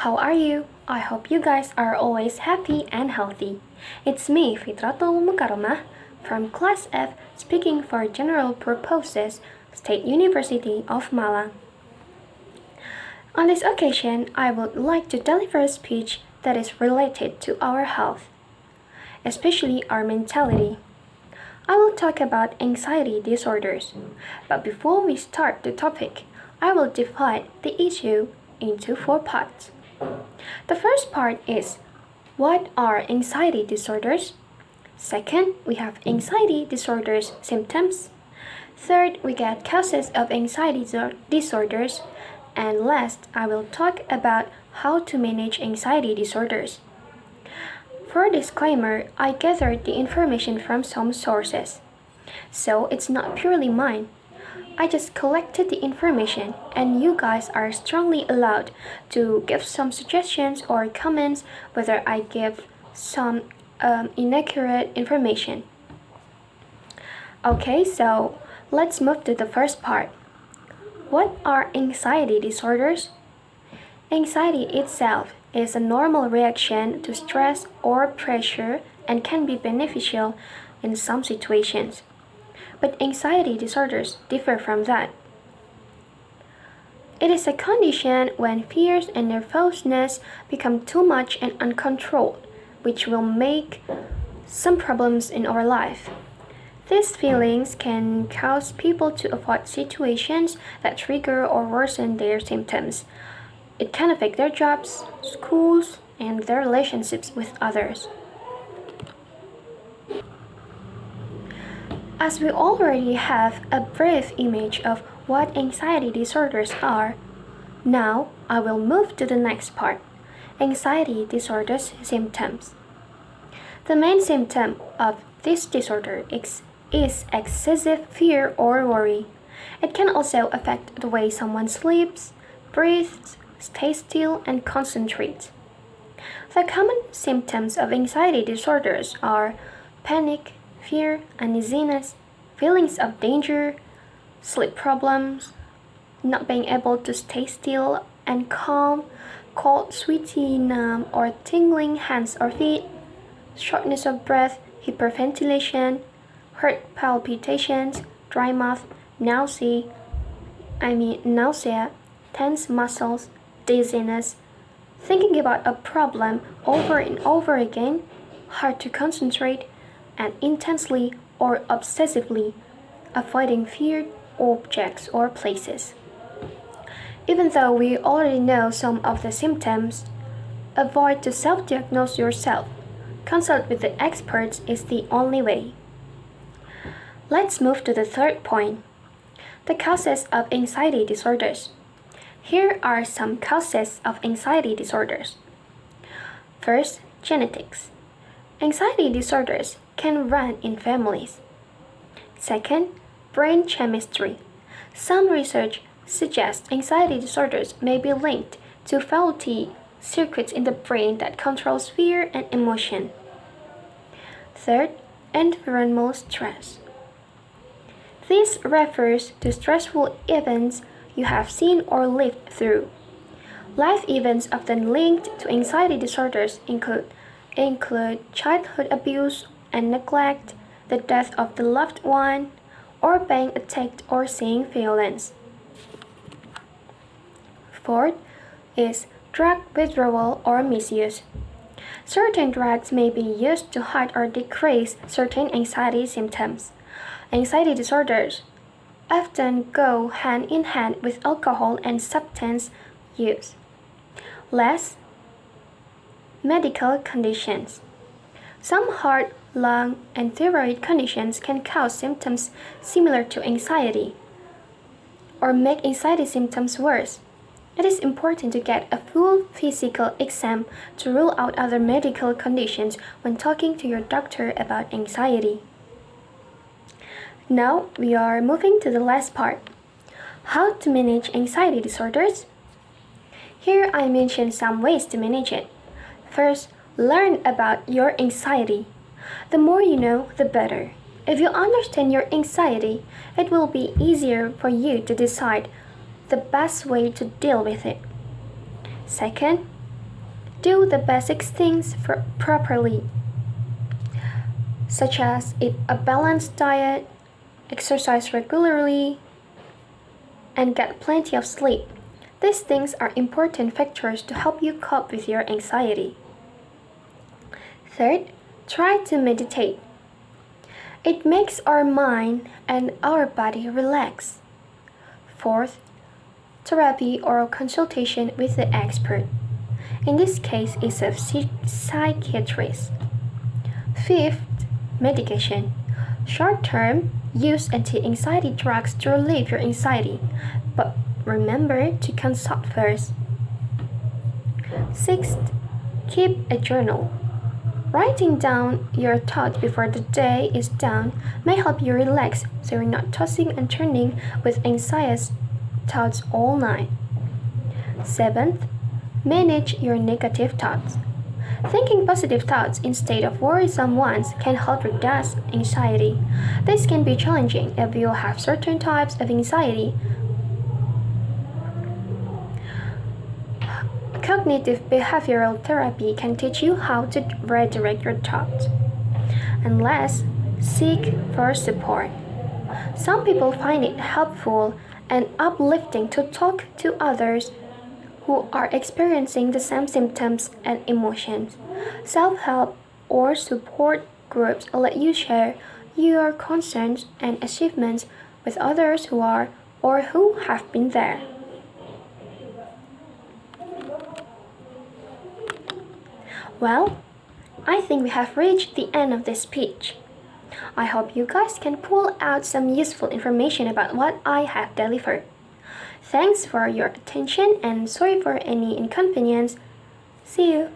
How are you? I hope you guys are always happy and healthy. It's me, Fitrothul Mukaromah, from Class F, speaking for General Purposes, State University of Malang. On this occasion, I would like to deliver a speech that is related to our health, especially our mentality. I will talk about anxiety disorders, but before we start the topic, I will divide the issue into 4 parts. The first part is, what are anxiety disorders? Second, we have anxiety disorders symptoms. Third, we get causes of anxiety disorders. And last, I will talk about how to manage anxiety disorders. For a disclaimer, I gathered the information from some sources, so it's not purely mine. I just collected the information, and you guys are strongly allowed to give some suggestions or comments whether I give some inaccurate information. Okay, so let's move to the first part. What are anxiety disorders? Anxiety itself is a normal reaction to stress or pressure and can be beneficial in some situations. But anxiety disorders differ from that. It is a condition when fears and nervousness become too much and uncontrolled, which will make some problems in our life. These feelings can cause people to avoid situations that trigger or worsen their symptoms. It can affect their jobs, schools, and their relationships with others. As we already have a brief image of what anxiety disorders are, now I will move to the next part, anxiety disorders symptoms. The main symptom of this disorder is excessive fear or worry. It can also affect the way someone sleeps, breathes, stays still, and concentrates. The common symptoms of anxiety disorders are panic, fear, uneasiness, feelings of danger, sleep problems, not being able to stay still and calm, cold, sweaty, numb, or tingling hands or feet, shortness of breath, hyperventilation, heart palpitations, dry mouth, nausea, tense muscles, dizziness, thinking about a problem over and over again, hard to concentrate, and intensely or obsessively avoiding feared objects or places. Even though we already know some of the symptoms, avoid to self-diagnose yourself. Consult with the experts is the only way. Let's move to the third point, the causes of anxiety disorders. Here are some causes of anxiety disorders. First, genetics. Anxiety disorders can run in families. Second, brain chemistry. Some research suggests anxiety disorders may be linked to faulty circuits in the brain that controls fear and emotion. Third, environmental stress. This refers to stressful events you have seen or lived through. Life events often linked to anxiety disorders include childhood abuse and neglect, the death of the loved one, or being attacked or seeing violence. Fourth is drug withdrawal or misuse. Certain drugs may be used to hide or decrease certain anxiety symptoms. Anxiety disorders often go hand in hand with alcohol and substance use. Last, medical conditions. Some heart, lung, and thyroid conditions can cause symptoms similar to anxiety or make anxiety symptoms worse. It is important to get a full physical exam to rule out other medical conditions when talking to your doctor about anxiety. Now we are moving to the last part, how to manage anxiety disorders. Here I mention some ways to manage it. First, learn about your anxiety. The more you know, the better. If you understand your anxiety, it will be easier for you to decide the best way to deal with it. Second, Do the basic things properly, such as eat a balanced diet, exercise regularly, and get plenty of sleep. These things are important factors to help you cope with your anxiety. Third, try to meditate. It makes our mind and our body relax. Fourth, therapy or consultation with the expert. In this case, it's a psychiatrist. Fifth, medication. Short-term, use anti-anxiety drugs to relieve your anxiety, but remember to consult first. Sixth, keep a journal. Writing down your thoughts before the day is done may help you relax so you're not tossing and turning with anxious thoughts all night. Seventh, manage your negative thoughts. Thinking positive thoughts instead of worrisome ones can help reduce anxiety. This can be challenging if you have certain types of anxiety. Cognitive behavioral therapy can teach you how to redirect your thoughts. And last, seek for support. Some people find it helpful and uplifting to talk to others who are experiencing the same symptoms and emotions. Self-help or support groups let you share your concerns and achievements with others who are or who have been there. Well, I think we have reached the end of this speech. I hope you guys can pull out some useful information about what I have delivered. Thanks for your attention and sorry for any inconvenience. See you.